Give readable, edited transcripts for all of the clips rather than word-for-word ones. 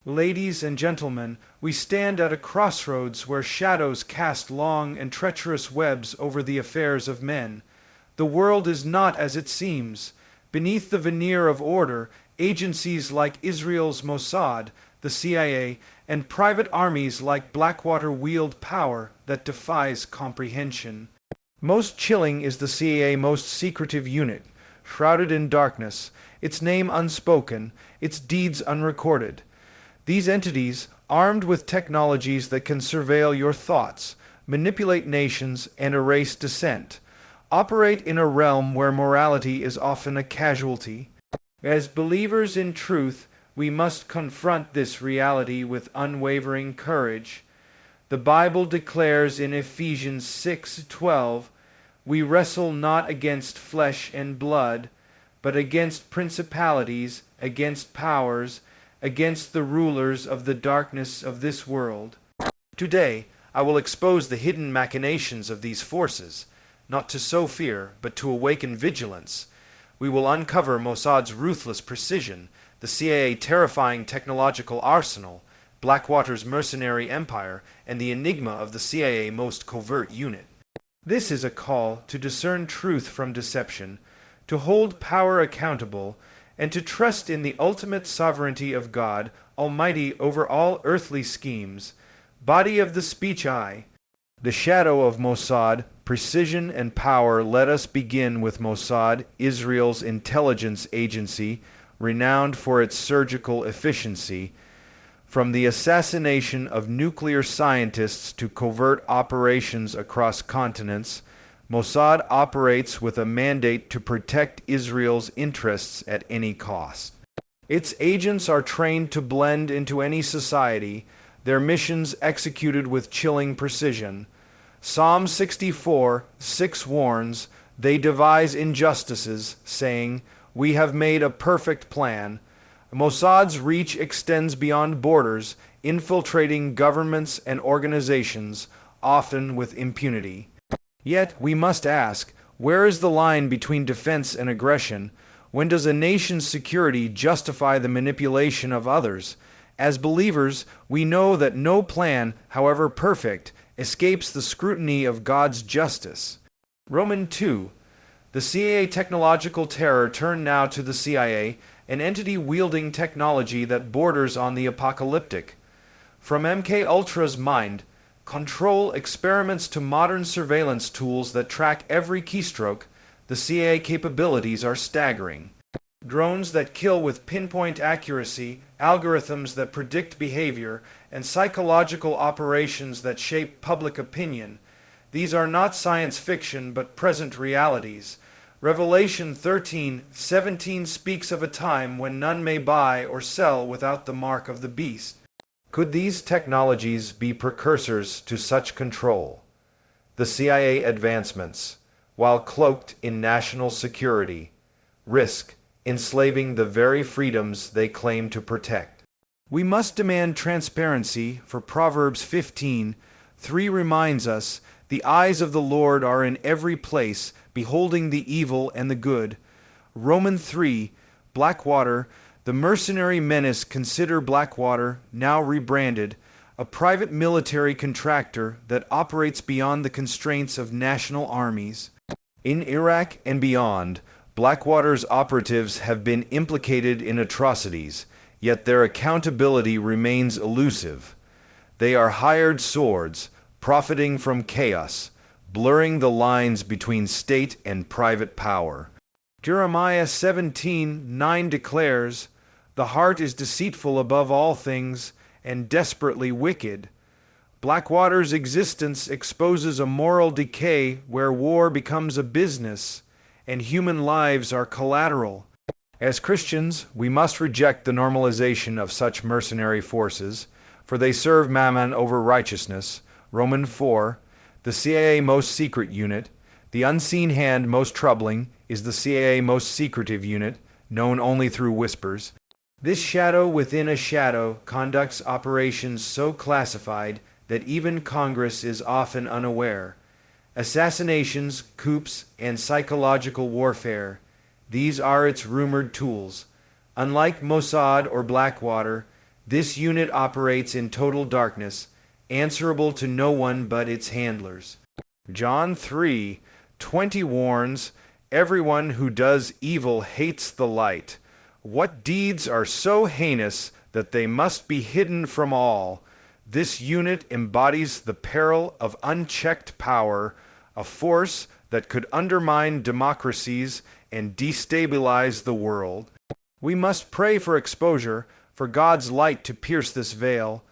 Ladies and gentlemen, we stand at a crossroads where shadows cast long and treacherous webs over the affairs of men. The world is not as it seems. Beneath the veneer of order, agencies like Israel's Mossad, the CIA, and private armies like Blackwater wield power that defies comprehension. Most chilling is the CIA's most secretive unit, shrouded in darkness, its name unspoken, its deeds unrecorded. These entities, armed with technologies that can surveil your thoughts, manipulate nations, and erase dissent, operate in a realm where morality is often a casualty. As believers in truth, we must confront this reality with unwavering courage. The Bible declares in Ephesians 6:12, "We wrestle not against flesh and blood, but against principalities, against powers, against the rulers of the darkness of this world." Today, I will expose the hidden machinations of these forces, not to sow fear, but to awaken vigilance. We will uncover Mossad's ruthless precision, the CIA's terrifying technological arsenal, Blackwater's mercenary empire, and the enigma of the CIA's most covert unit. This is a call to discern truth from deception, to hold power accountable, and to trust in the ultimate sovereignty of God, Almighty over all earthly schemes. Body of the speech I. The shadow of Mossad, precision and power. Let us begin with Mossad, Israel's intelligence agency, renowned for its surgical efficiency. From the assassination of nuclear scientists to covert operations across continents, Mossad operates with a mandate to protect Israel's interests at any cost. Its agents are trained to blend into any society, their missions executed with chilling precision. Psalm 64:6 warns, "They devise injustices, saying, 'We have made a perfect plan.'" Mossad's reach extends beyond borders, infiltrating governments and organizations, often with impunity. Yet we must ask, where is the line between defense and aggression? When does a nation's security justify the manipulation of others? As believers, we know that no plan, however perfect, escapes the scrutiny of God's justice. Romans 2. The CIA technological terror turned now to the CIA, an entity wielding technology that borders on the apocalyptic. From MKUltra's mind, control experiments to modern surveillance tools that track every keystroke, the CIA capabilities are staggering. Drones that kill with pinpoint accuracy, algorithms that predict behavior, and psychological operations that shape public opinion. These are not science fiction but present realities. Revelation 13:17 speaks of a time when none may buy or sell without the mark of the beast. Could these technologies be precursors to such control? The CIA advancements, while cloaked in national security, risk enslaving the very freedoms they claim to protect. We must demand transparency, for Proverbs 15:3 reminds us, "The eyes of the Lord are in every place, beholding the evil and the good." Romans 3, Blackwater, the mercenary menace. Consider Blackwater, now rebranded, a private military contractor that operates beyond the constraints of national armies. In Iraq and beyond, Blackwater's operatives have been implicated in atrocities, yet their accountability remains elusive. They are hired swords, profiting from chaos, blurring the lines between state and private power. Jeremiah 17:9 declares, "The heart is deceitful above all things and desperately wicked." Blackwater's existence exposes a moral decay where war becomes a business and human lives are collateral. As Christians, we must reject the normalization of such mercenary forces, for they serve mammon over righteousness. Romans 4. The CIA most secret unit. The unseen hand most troubling is the CIA most secretive unit, known only through whispers. This shadow within a shadow conducts operations so classified that even Congress is often unaware. Assassinations, coups, and psychological warfare. These are its rumored tools. Unlike Mossad or Blackwater, This unit operates in total darkness, answerable to no one but its handlers. John 3:20 warns, "Everyone who does evil hates the light. What deeds are so heinous that they must be hidden from all?" This unit embodies the peril of unchecked power, a force that could undermine democracies and destabilize the world. We must pray for exposure, for God's light to pierce this veil.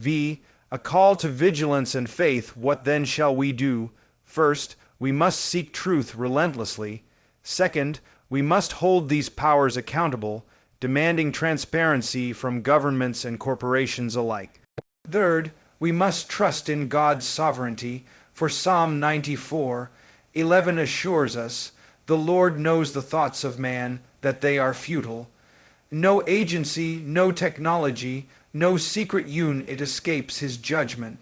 A call to vigilance and faith. What then shall we do? First, we must seek truth relentlessly. Second, we must hold these powers accountable, demanding transparency from governments and corporations alike. Third, we must trust in God's sovereignty, for Psalm 94:11 assures us, "The Lord knows the thoughts of man, that they are futile." No agency, no technology, no secret unit escapes his judgment.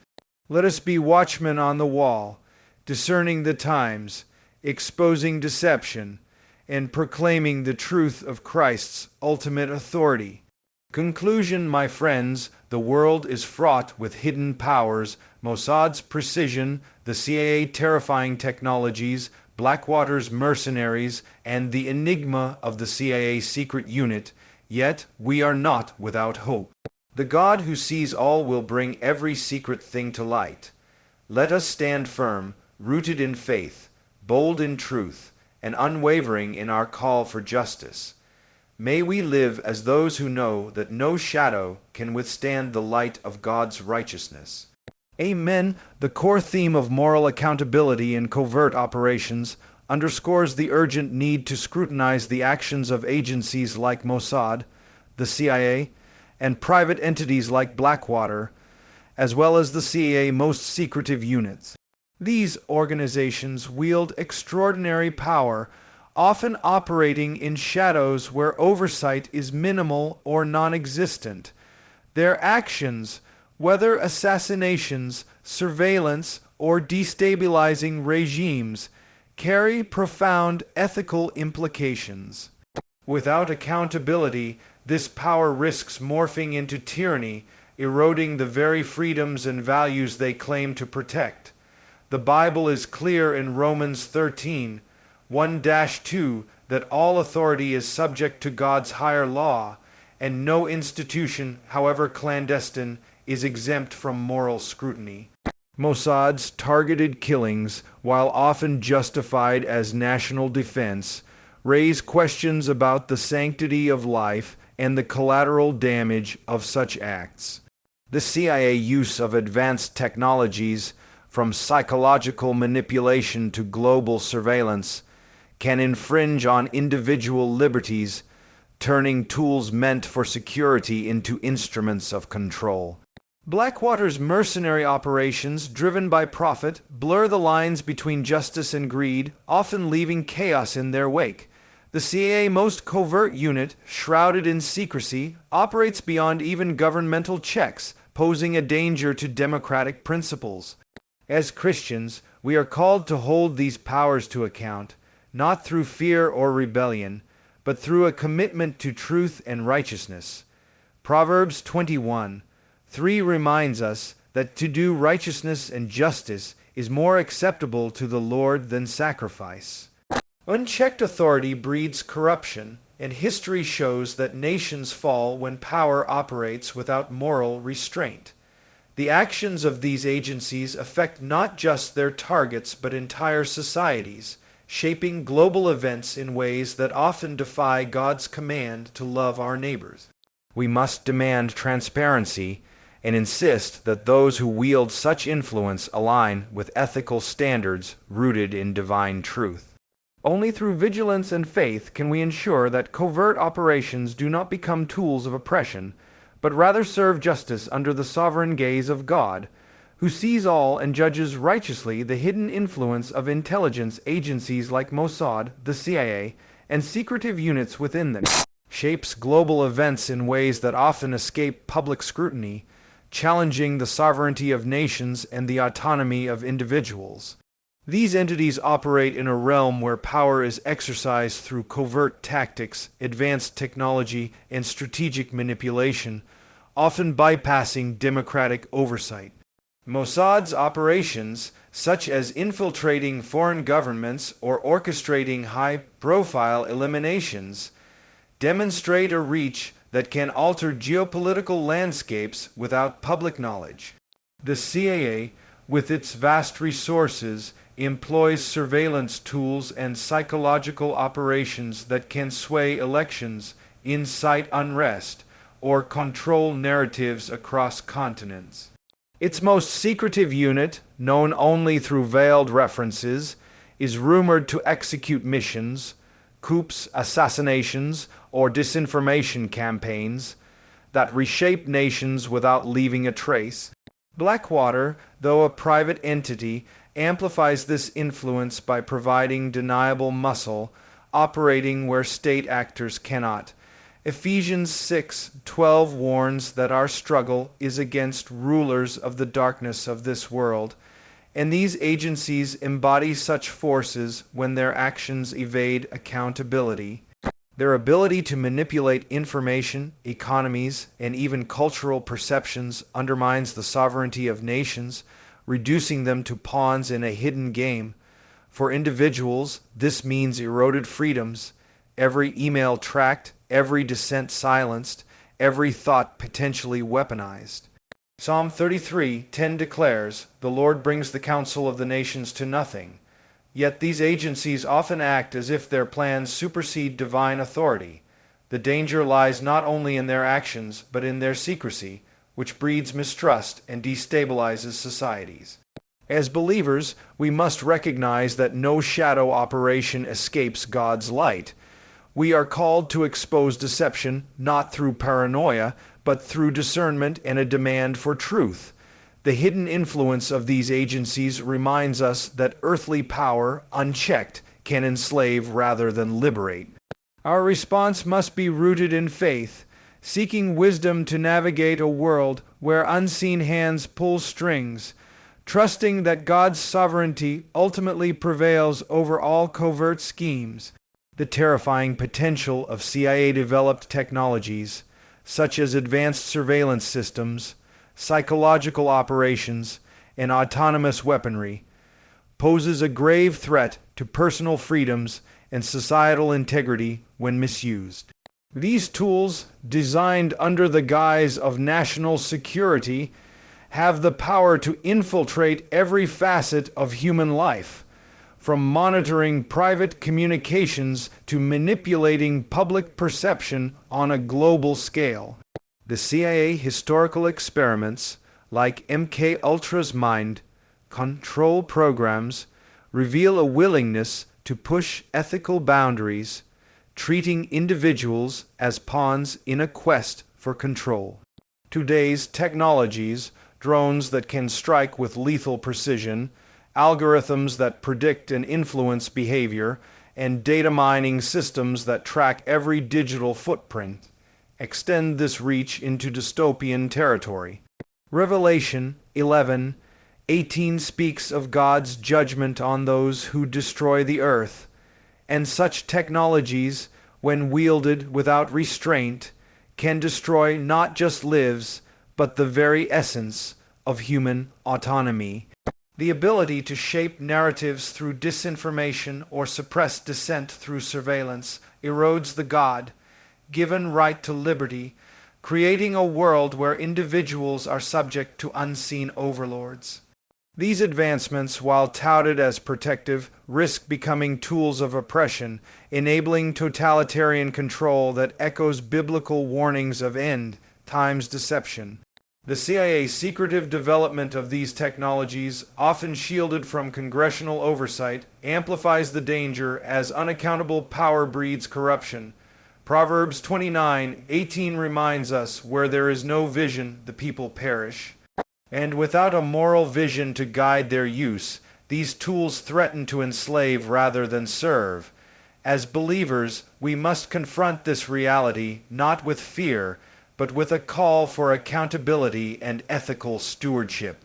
Let us be watchmen on the wall, discerning the times, exposing deception, and proclaiming the truth of Christ's ultimate authority. Conclusion, my friends, the world is fraught with hidden powers, Mossad's precision, the CIA terrifying technologies, Blackwater's mercenaries, and the enigma of the CIA secret unit. Yet we are not without hope. The God who sees all will bring every secret thing to light. Let us stand firm, rooted in faith, bold in truth, and unwavering in our call for justice. May we live as those who know that no shadow can withstand the light of God's righteousness. Amen. The core theme of moral accountability in covert operations underscores the urgent need to scrutinize the actions of agencies like Mossad, the CIA, and private entities like Blackwater, as well as the CIA's most secretive units. These organizations wield extraordinary power, often operating in shadows where oversight is minimal or non-existent. Their actions, whether assassinations, surveillance, or destabilizing regimes, carry profound ethical implications. Without accountability, this power risks morphing into tyranny, eroding the very freedoms and values they claim to protect. The Bible is clear in Romans 13:1-2 that all authority is subject to God's higher law, and no institution, however clandestine, is exempt from moral scrutiny. Mossad's targeted killings, while often justified as national defense, raise questions about the sanctity of life and the collateral damage of such acts. The CIA use of advanced technologies, from psychological manipulation to global surveillance, can infringe on individual liberties, turning tools meant for security into instruments of control. Blackwater's mercenary operations, driven by profit, blur the lines between justice and greed, often leaving chaos in their wake. The CIA's most covert unit, shrouded in secrecy, operates beyond even governmental checks, posing a danger to democratic principles. As Christians, we are called to hold these powers to account, not through fear or rebellion, but through a commitment to truth and righteousness. Proverbs 21:3 reminds us that to do righteousness and justice is more acceptable to the Lord than sacrifice. Unchecked authority breeds corruption, and history shows that nations fall when power operates without moral restraint. The actions of these agencies affect not just their targets but entire societies, shaping global events in ways that often defy God's command to love our neighbors. We must demand transparency and insist that those who wield such influence align with ethical standards rooted in divine truth. Only through vigilance and faith can we ensure that covert operations do not become tools of oppression, but rather serve justice under the sovereign gaze of God, who sees all and judges righteously the hidden influence of intelligence agencies like Mossad, the CIA, and secretive units within them, shapes global events in ways that often escape public scrutiny, challenging the sovereignty of nations and the autonomy of individuals. These entities operate in a realm where power is exercised through covert tactics, advanced technology, and strategic manipulation, often bypassing democratic oversight. Mossad's operations, such as infiltrating foreign governments or orchestrating high-profile eliminations, demonstrate a reach that can alter geopolitical landscapes without public knowledge. The CIA, with its vast resources, employs surveillance tools and psychological operations that can sway elections, incite unrest, or control narratives across continents. Its most secretive unit, known only through veiled references, is rumored to execute missions, coups, assassinations, or disinformation campaigns that reshape nations without leaving a trace. Blackwater, though a private entity, amplifies this influence by providing deniable muscle, operating where state actors cannot. Ephesians 6:12 warns that our struggle is against rulers of the darkness of this world, and these agencies embody such forces when their actions evade accountability. Their ability to manipulate information, economies, and even cultural perceptions undermines the sovereignty of nations, reducing them to pawns in a hidden game. For individuals, this means eroded freedoms, every email tracked, every dissent silenced, every thought potentially weaponized. Psalm 33:10 declares, "The Lord brings the counsel of the nations to nothing." Yet these agencies often act as if their plans supersede divine authority. The danger lies not only in their actions, but in their secrecy, which breeds mistrust and destabilizes societies. As believers, we must recognize that no shadow operation escapes God's light. We are called to expose deception not through paranoia, but through discernment and a demand for truth. The hidden influence of these agencies reminds us that earthly power, unchecked, can enslave rather than liberate. Our response must be rooted in faith, seeking wisdom to navigate a world where unseen hands pull strings, trusting that God's sovereignty ultimately prevails over all covert schemes. The terrifying potential of CIA-developed technologies, such as advanced surveillance systems, psychological operations, and autonomous weaponry, poses a grave threat to personal freedoms and societal integrity when misused. These tools, designed under the guise of national security, have the power to infiltrate every facet of human life, from monitoring private communications to manipulating public perception on a global scale. The CIA historical experiments, like MK Ultra's mind control programs, reveal a willingness to push ethical boundaries, treating individuals as pawns in a quest for control. Today's technologies, drones that can strike with lethal precision, algorithms that predict and influence behavior, and data mining systems that track every digital footprint, extend this reach into dystopian territory. Revelation 11:18 speaks of God's judgment on those who destroy the earth, and such technologies, when wielded without restraint, can destroy not just lives, but the very essence of human autonomy. The ability to shape narratives through disinformation or suppress dissent through surveillance erodes the God-given right to liberty, creating a world where individuals are subject to unseen overlords. These advancements, while touted as protective, risk becoming tools of oppression, enabling totalitarian control that echoes biblical warnings of end times deception. The CIA's secretive development of these technologies, often shielded from congressional oversight, amplifies the danger as unaccountable power breeds corruption. Proverbs 29:18 reminds us, "Where there is no vision, the people perish." And without a moral vision to guide their use, these tools threaten to enslave rather than serve. As believers, we must confront this reality not with fear, but with a call for accountability and ethical stewardship.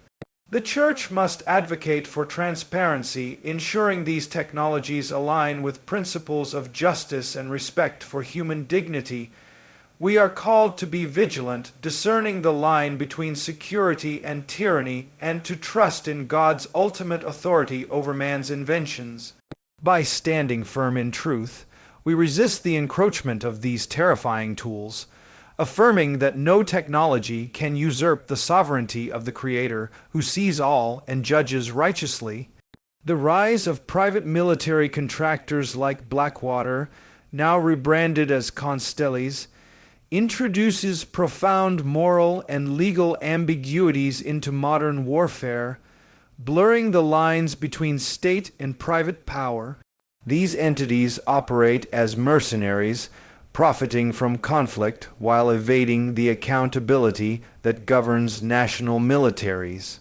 The Church must advocate for transparency, ensuring these technologies align with principles of justice and respect for human dignity. We are called to be vigilant, discerning the line between security and tyranny, and to trust in God's ultimate authority over man's inventions. By standing firm in truth, we resist the encroachment of these terrifying tools, affirming that no technology can usurp the sovereignty of the Creator who sees all and judges righteously. The rise of private military contractors like Blackwater, now rebranded as Constelli's, introduces profound moral and legal ambiguities into modern warfare, blurring the lines between state and private power. These entities operate as mercenaries, profiting from conflict while evading the accountability that governs national militaries.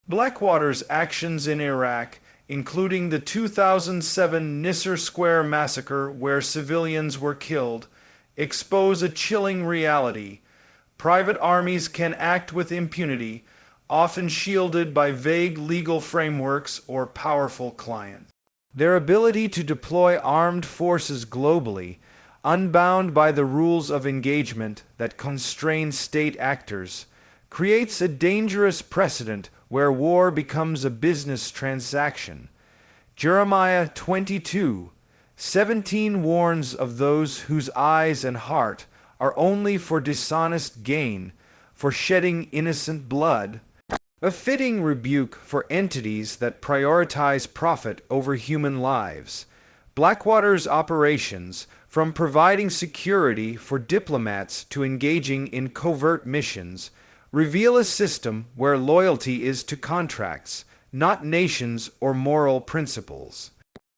Blackwater's actions in Iraq, including the 2007 Nisr Square massacre where civilians were killed, expose a chilling reality. Private armies can act with impunity, often shielded by vague legal frameworks or powerful clients. Their ability to deploy armed forces globally, unbound by the rules of engagement that constrain state actors, creates a dangerous precedent where war becomes a business transaction. Jeremiah 22:17 warns of those whose eyes and heart are only for dishonest gain, for shedding innocent blood. A fitting rebuke for entities that prioritize profit over human lives. Blackwater's operations, from providing security for diplomats to engaging in covert missions, reveal a system where loyalty is to contracts, not nations or moral principles.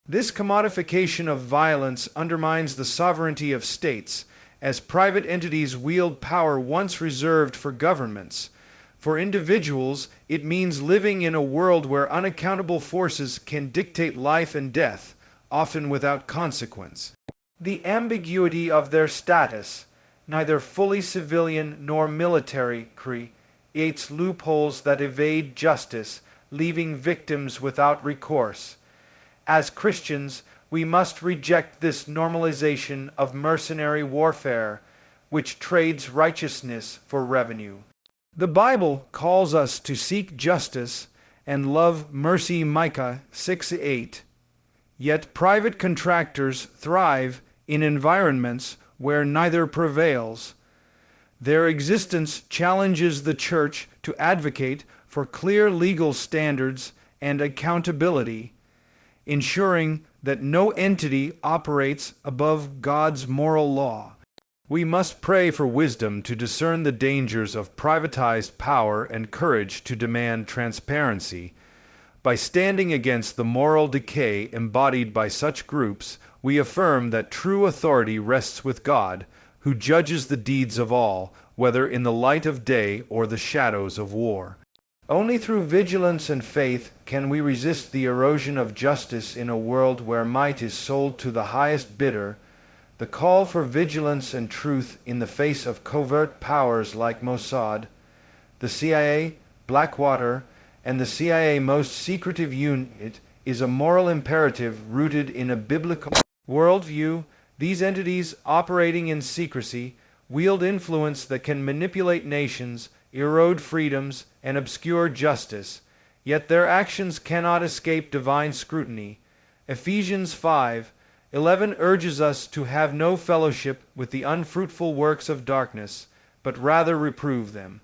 This commodification of violence undermines the sovereignty of states, as private entities wield power once reserved for governments. For individuals, it means living in a world where unaccountable forces can dictate life and death, often without consequence. The ambiguity of their status, neither fully civilian nor military, creates loopholes that evade justice, leaving victims without recourse. As Christians, we must reject this normalization of mercenary warfare, which trades righteousness for revenue. The Bible calls us to seek justice and love mercy. Micah 6:8. Yet private contractors thrive in environments where neither prevails. Their existence challenges the church to advocate for clear legal standards and accountability, ensuring that no entity operates above God's moral law. We must pray for wisdom to discern the dangers of privatized power and courage to demand transparency. By standing against the moral decay embodied by such groups, we affirm that true authority rests with God, who judges the deeds of all, whether in the light of day or the shadows of war. Only through vigilance and faith can we resist the erosion of justice in a world where might is sold to the highest bidder. The call for vigilance and truth in the face of covert powers like Mossad, the CIA, Blackwater, and the CIA most secretive unit is a moral imperative rooted in a biblical worldview. These entities, operating in secrecy, wield influence that can manipulate nations, erode freedoms, and obscure justice, yet their actions cannot escape divine scrutiny. Ephesians 5:11 urges us to have no fellowship with the unfruitful works of darkness, but rather reprove them.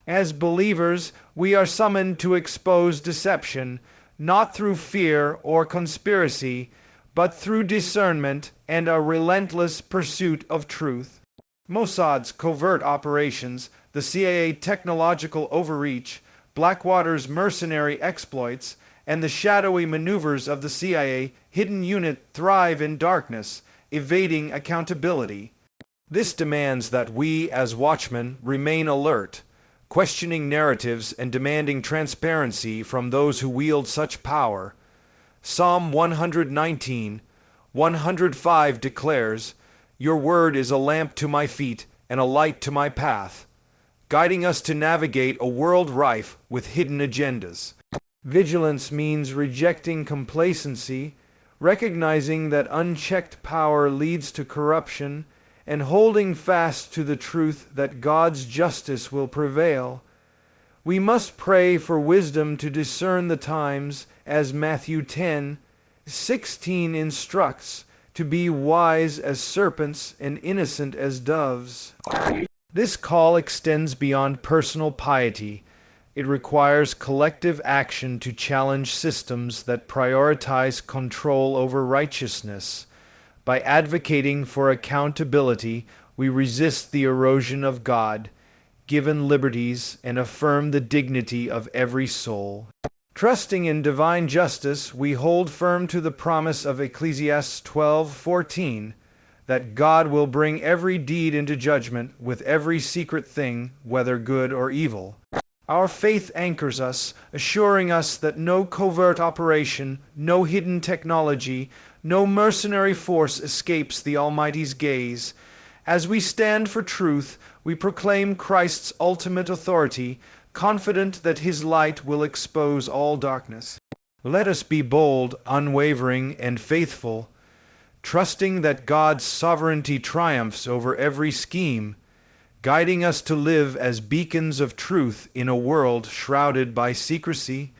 As believers, we are summoned to expose deception, not through fear or conspiracy, but through discernment and a relentless pursuit of truth. Mossad's covert operations, the CIA technological overreach, Blackwater's mercenary exploits, and the shadowy maneuvers of the CIA hidden unit thrive in darkness, evading accountability. This demands that we, as watchmen, remain alert, questioning narratives and demanding transparency from those who wield such power. Psalm 119:105 declares, "Your word is a lamp to my feet and a light to my path," guiding us to navigate a world rife with hidden agendas. Vigilance means rejecting complacency, recognizing that unchecked power leads to corruption, and holding fast to the truth that God's justice will prevail. We must pray for wisdom to discern the times, as Matthew 10:16 instructs, to be wise as serpents and innocent as doves. This call extends beyond personal piety. It requires collective action to challenge systems that prioritize control over righteousness. By advocating for accountability, we resist the erosion of God-given liberties and affirm the dignity of every soul. Trusting in divine justice, we hold firm to the promise of Ecclesiastes 12:14, that God will bring every deed into judgment with every secret thing, whether good or evil. Our faith anchors us, assuring us that no covert operation, no hidden technology, no mercenary force escapes the Almighty's gaze. As we stand for truth, we proclaim Christ's ultimate authority, confident that His light will expose all darkness. Let us be bold, unwavering, and faithful, trusting that God's sovereignty triumphs over every scheme, guiding us to live as beacons of truth in a world shrouded by secrecy.